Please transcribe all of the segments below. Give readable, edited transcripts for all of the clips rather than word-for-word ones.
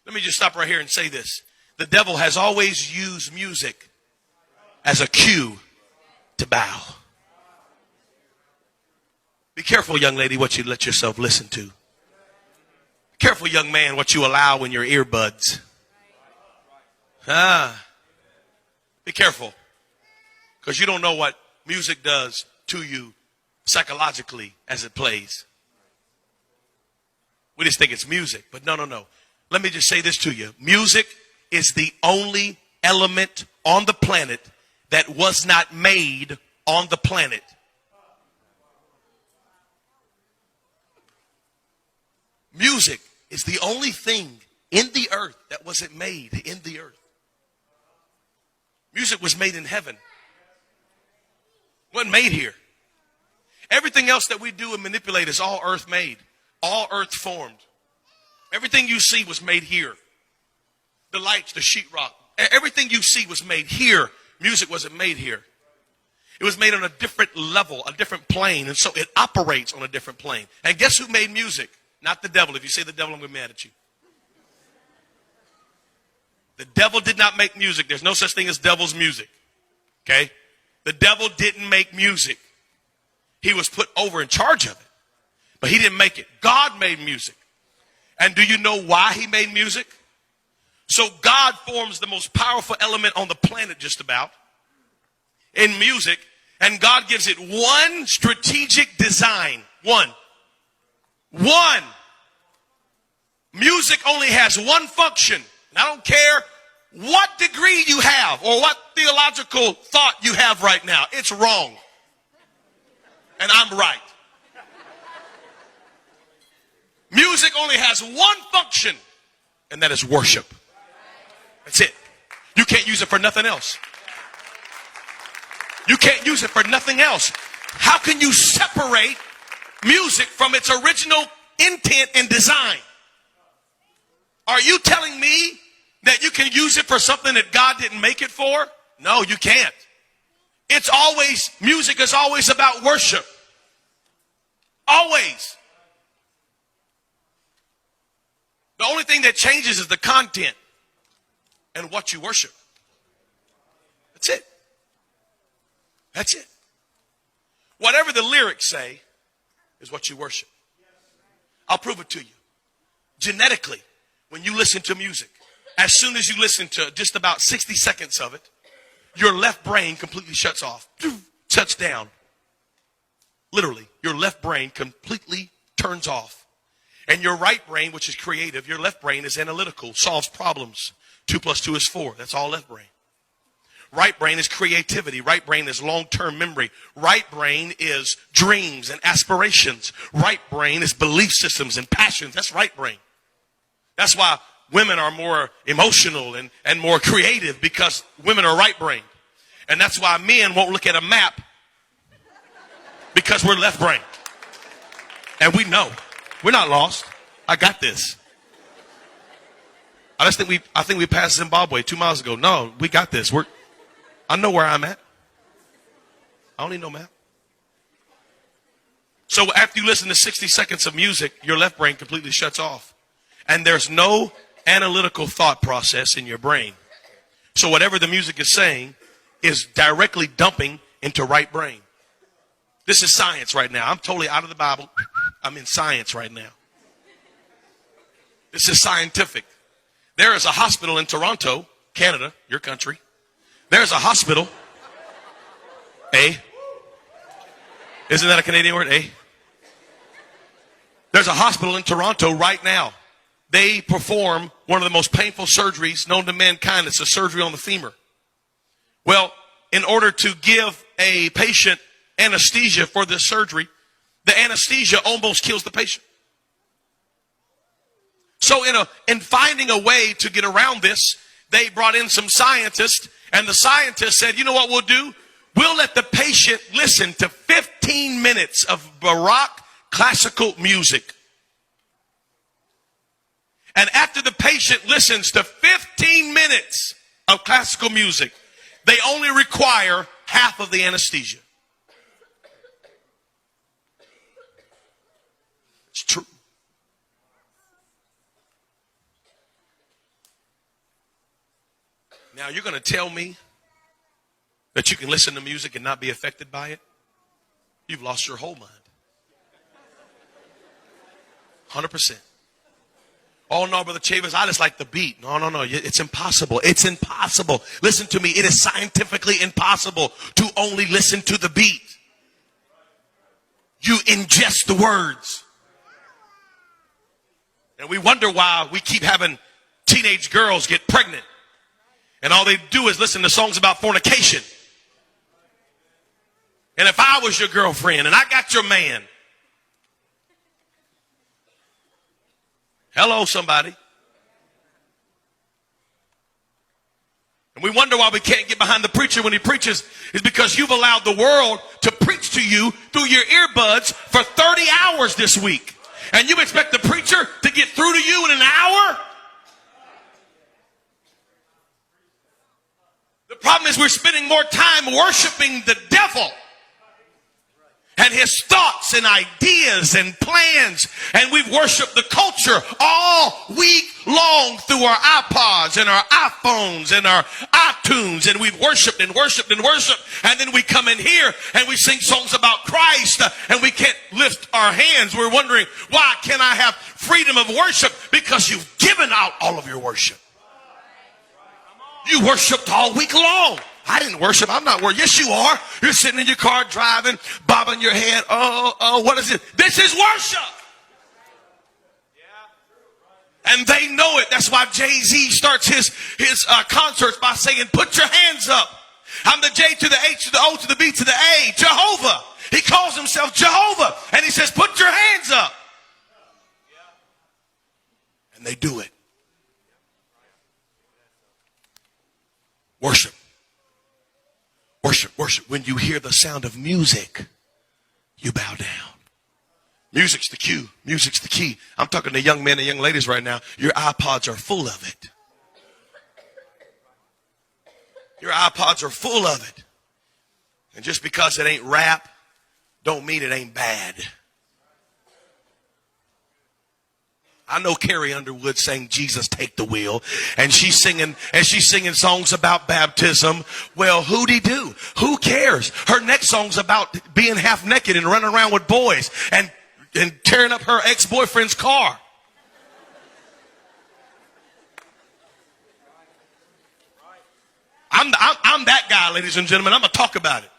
Let me just stop right here and say this. The devil has always used music as a cue to bow. Be careful, young lady, what you let yourself listen to. Careful, young man, what you allow in your earbuds. Be careful. Because you don't know what music does to you psychologically as it plays. We just think it's music, but no. Let me just say this to you. Music is the only element on the planet that was not made on the planet. Music is the only thing in the earth that wasn't made in the earth. Music was made in heaven. It wasn't made here. Everything else that we do and manipulate is all earth made, all earth formed. Everything you see was made here. The lights, the sheetrock, everything you see was made here. Music wasn't made here. It was made on a different level, a different plane, and so it operates on a different plane. And guess who made music? Not the devil. If you say the devil, I'm going to be mad at you. The devil did not make music. There's no such thing as devil's music. Okay? The devil didn't make music. He was put over in charge of it. But he didn't make it. God made music. And do you know why he made music? So God forms the most powerful element on the planet just about in music. And God gives it one strategic design. One. Music only has one function. And I don't care what degree you have or what theological thought you have right now. It's wrong. And I'm right. Music only has one function, and that is worship. That's it. You can't use it for nothing else. You can't use it for nothing else. How can you separate music from its original intent and design? Are you telling me that you can use it for something that God didn't make it for? No, you can't. Music is always about worship. Always. The only thing that changes is the content and what you worship. That's it. That's it. Whatever the lyrics say is what you worship. I'll prove it to you. Genetically, when you listen to music, as soon as you listen to just about 60 seconds of it, your left brain completely shuts off, shuts down. Literally, your left brain completely turns off. And your right brain, which is creative, your left brain is analytical, solves problems. 2 + 2 is 4. That's all left brain. Right brain is creativity. Right brain is long-term memory. Right brain is dreams and aspirations. Right brain is belief systems and passions. That's right brain. That's why women are more emotional and more creative, because women are right brain. And that's why men won't look at a map, because we're left brain. And we know. We're not lost. I got this. I think we passed Zimbabwe 2 miles ago. No, we got this. I know where I'm at. I don't need no map. So after you listen to 60 seconds of music, your left brain completely shuts off. And there's no analytical thought process in your brain. So whatever the music is saying is directly dumping into right brain. This is science right now. I'm totally out of the Bible. I'm in science right now. This is scientific. There is a hospital in Toronto, Canada, your country. There's a hospital. Isn't that a Canadian word? There's a hospital in Toronto right now. They perform one of the most painful surgeries known to mankind. It's a surgery on the femur. Well, in order to give a patient anesthesia for this surgery, the anesthesia almost kills the patient. So in finding a way to get around this, they brought in some scientists, and the scientists said, you know what we'll do? We'll let the patient listen to 15 minutes of Baroque classical music. And after the patient listens to 15 minutes of classical music, they only require half of the anesthesia. It's true. Now you're going to tell me that you can listen to music and not be affected by it? You've lost your whole mind. 100%. Oh, no, Brother Chavis, I just like the beat. No. It's impossible. It's impossible. Listen to me. It is scientifically impossible to only listen to the beat. You ingest the words. And we wonder why we keep having teenage girls get pregnant. And all they do is listen to songs about fornication. And if I was your girlfriend and I got your man, hello, somebody. And we wonder why we can't get behind the preacher when he preaches is because you've allowed the world to preach to you through your earbuds for 30 hours this week. And you expect the preacher to get through to you in an hour? The problem is we're spending more time worshiping the devil and his thoughts and ideas and plans. And we've worshiped the culture all week long through our iPods and our iPhones and our iTunes. And we've worshiped and worshiped and worshiped. And then we come in here and we sing songs about Christ and we can't lift our hands. We're wondering, why can't I have freedom of worship? Because you've given out all of your worship. You worshiped all week long. I didn't worship. I'm not worshiping. Yes, you are. You're sitting in your car driving, bobbing your head. Oh, what is it? This is worship. And they know it. That's why Jay-Z starts his concerts by saying, put your hands up. I'm the J to the H to the O to the B to the A. Jehovah. He calls himself Jehovah. And he says, put your hands up. And they do it. Worship. Worship, worship. When you hear the sound of music, you bow down. Music's the cue. Music's the key. I'm talking to young men and young ladies right now. Your iPods are full of it. Your iPods are full of it. And just because it ain't rap, don't mean it ain't bad. I know Carrie Underwood sang Jesus Take the Wheel, and she's singing songs about baptism. Well, who'd he do? Who cares? Her next song's about being half naked and running around with boys and tearing up her ex-boyfriend's car. I'm that guy, ladies and gentlemen. I'm going to talk about it.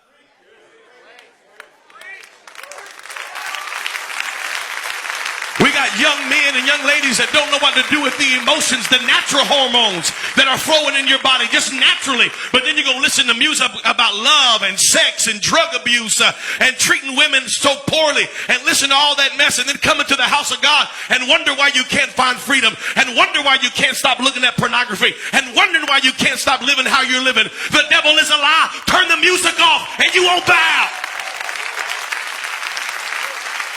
We got young men and young ladies that don't know what to do with the emotions, the natural hormones that are flowing in your body just naturally. But then you're going to listen to music about love and sex and drug abuse and treating women so poorly and listen to all that mess and then come into the house of God and wonder why you can't find freedom and wonder why you can't stop looking at pornography and wondering why you can't stop living how you're living. The devil is a lie. Turn the music off and you won't bow.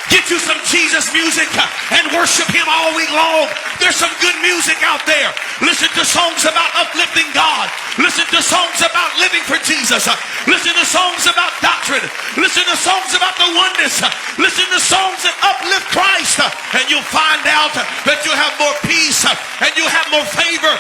Get you some Jesus music and worship him all week long. There's some good music out there. Listen to songs about uplifting God. Listen to songs about living for Jesus. Listen to songs about doctrine. Listen to songs about the oneness. Listen to songs that uplift Christ. And you'll find out that you'll have more peace and you'll have more favor